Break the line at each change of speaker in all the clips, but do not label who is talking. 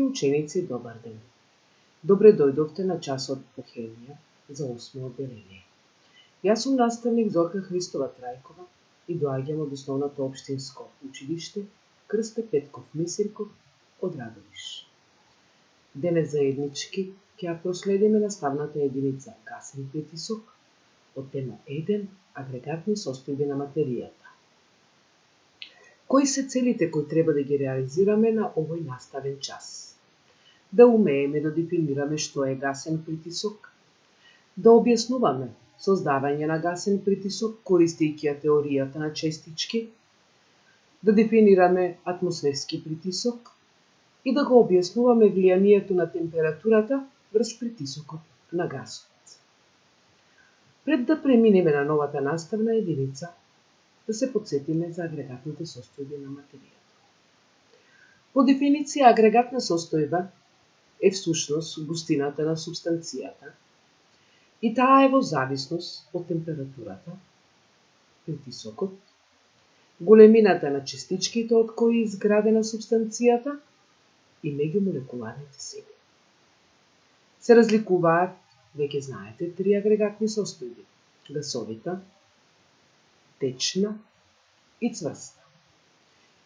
Ученици, добар ден. Добре дојдовте на часот по хемија за 8 одделение. Јас сум наставник Зорка Христова Трајкова и доаѓам од основното општинско училиште Крсте Петков Мисирков од Радовиш. Денес заеднички ќе ја проследиме наставната единица гасен притисок од тема 1 агрегатни состојби на материјата. Кои се целите кои треба да ги реализираме на овој наставен час? Да умееме да дефинираме што е гасен притисок, да објаснуваме создавање на гасен притисок користејќи ја теоријата на честички, да дефинираме атмосферски притисок и да го објаснуваме влијанието на температурата врз притисокот на гасот. Пред да преминеме на новата наставна единица, да се потсетиме за агрегатните состојби на материјата. По дефиниција, агрегатна состојба е всушност густината на супстанцијата и таа е во зависност од температурата, притисокот, големината на частичките од кои е изградена супстанцијата и меѓумолекуларните сили. Се разликуваат, веќе знаете, три агрегатни состојби: гасовита, течна и цврста.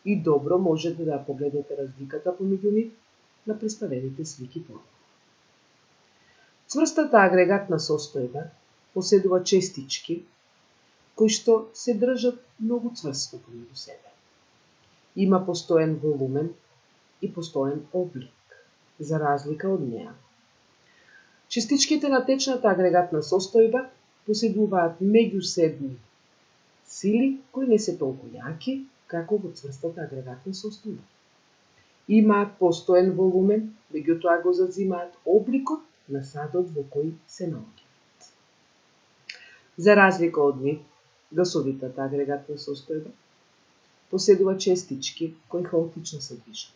И добро можете да погледнете разликата помеѓу нив на представените слики подолу. Цврстата агрегатна состојба поседува честички кои што се држат многу цврсто помеѓу себе. Има постоен волумен и постоен облик, за разлика од неа. Частичките на течната агрегатна состојба поседуваат меѓусебни сили кои не се толку јаки како во цврстата агрегатна состојба. Имаат постоен волумен, меѓутоа го зазимаат обликот на садот во кој се наоѓаат. За разлика од нив, гасовитата агрегатна состојба поседува честички кои хаотично се движат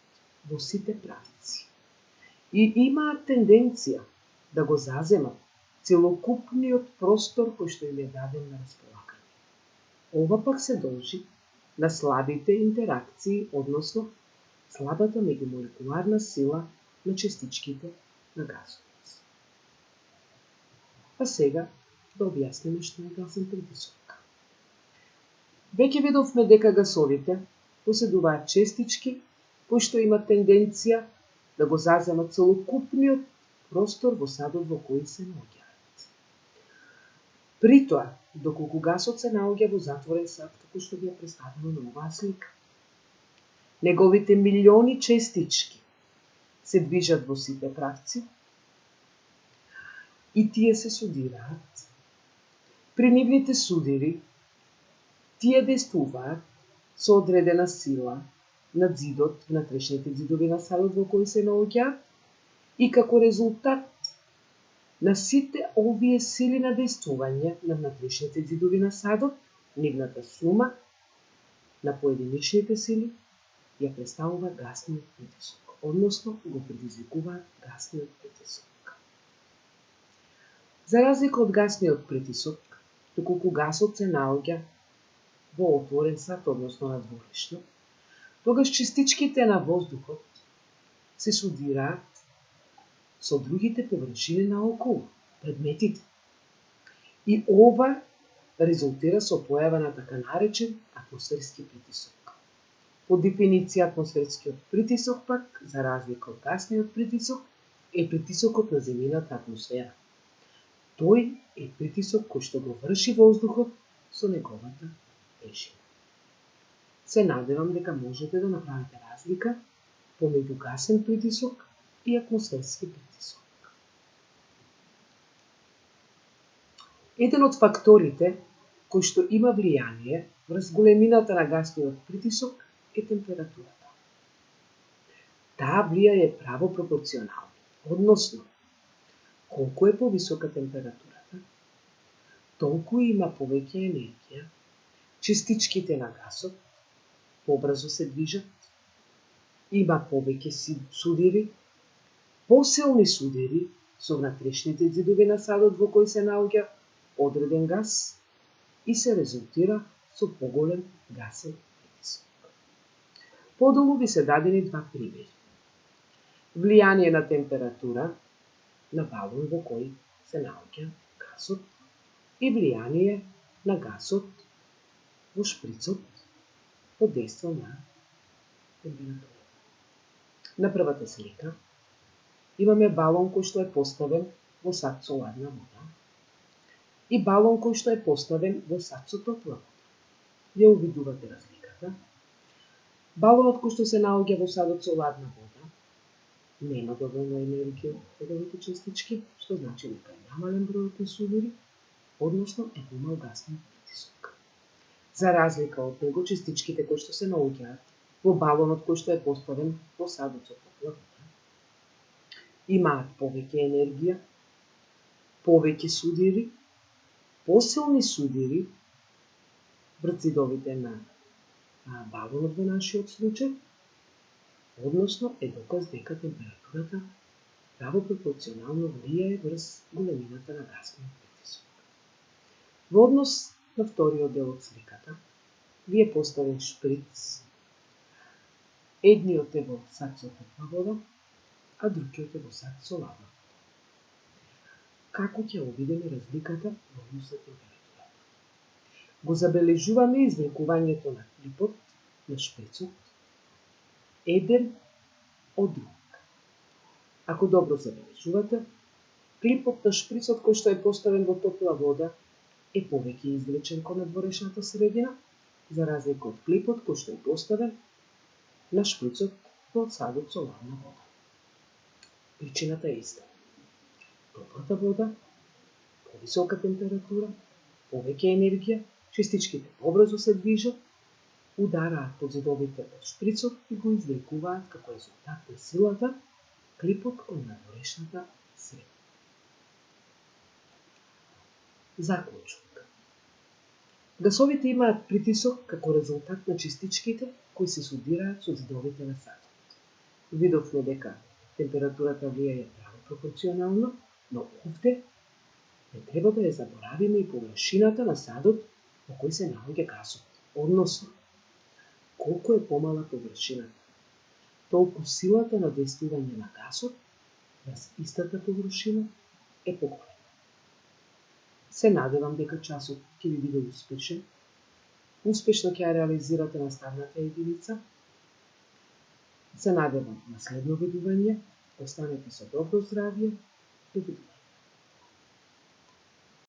во сите правици и имаат тенденција да го заземат целокупниот простор кој што им е даден на располагање. Ова пак се должи на слабите интеракции, односно слабата меѓумолекуларна сила на частичките на гасот. А сега да објасниме што е гасен притисок. Веќе видовме дека гасовите поседуваат честички кои што имаат тенденција да го заземат целокупниот простор во садот во кој се наоѓаат. При тоа, доколку гасот се наоѓа во затворен сад, како што ви ја представено на оваа слика, неговите милиони честички се движат во сите правци и тие се судираат. При нивните судири, тие действуваат со одредена сила на зидот, внатрешните зидови на садот во кој се наоѓаат и како резултат на сите овие сили на действување на внатрешните зидови на садот, нивната сума на поединичните сили ја представува гасниот притисок, односно го предизвикува гасниот притисок. За разлика од гасниот притисок, доколку гасот се наоѓа во отворен сад, односно на дворишно, тогаш частичките на воздухот се судираат со другите површини наоколу, предметите. И ова резултира со појава на така наречен атмосферски притисок. По дефиниција, атмосферскиот притисок пак, за разлика од гасниот притисок, е притисокот на земјината атмосфера. Тој е притисок кој што го врши воздухот со неговата тежина. Се надевам дека можете да направите разлика помеѓу гасен притисок и атмосферски притисок. Еден од факторите кој што има влијание врз големината на гасниот притисок е температурата. Таа влијае право пропорционално, односно, колку е повисока температурата, толку има повеќе енергија, частичките на гасот побрзо се движат, има повеќе судири, посилни судири со внатрешните зидови на садот во кој се наоѓа одреден гас и се резултира со поголем гасен притисок. Подолу ви се дадени два примери. влијание на температура на балон во кој се наоѓа гасот и влијание на гасот во шприцот под дејство на температура. На првата слика имаме балон кој што е поставен во сад со ладна вода и балон кој што е поставен во сад со топла вода. Ја увидувате разликата. Балонот кој што се наоѓа во садот со ладна вода нема доволно енергија од овите частички, што значи дека е намален бројот на судири, односно е помал гасен притисок. За разлика од него, частичките кои што се наоѓаат во балонот кој што е поставен во садот со топла вода имаат повеќе енергија, повеќе судири, посилни судири врз зидовите на балонот во нашиот случај, односно е доказ дека температурата право пропорционално влијае врз големината на гасниот притисок. Во однос на вториот дел од сликата, ви е поставен шприц, едниот е во сад со топла вода, а другиот е во сад со ладна вода. Како ќе обидеме разликата во однос на температурата? Го забележуваме извлекувањето на клипот на шприцот еден од друг. Ако добро забележувате, клипот на шприцот кој што е поставен во топла вода е повеќе извлечен кон надворешната средина, за разлика од клипот кој што е поставен на шприцот во садот со ладна вода. Причината е иста. Топлата вода, повисока температура, повеќе енергија, частичките побрзо се движат, удараат по зидовите од шприцот и го извлекуваат како резултат на силата клипот кон надворешната средина. Заклучок. Гасовите имаат притисок како резултат на частичките кои се судираат со зидовите на садот. Видовме дека температурата влијае право пропорционално, но овде не треба да ја заборавиме и површината на садот во кој се наоѓа гасот. Односно, колку е помала површината, толку силата на дејствување на гасот врз истата површина е поголема. Се надевам дека часот ќе ви биде успешен. Успешно ќе ја реализирате наставната единица. Се надевам на следно видување. Останете со добро здравје. Довидување.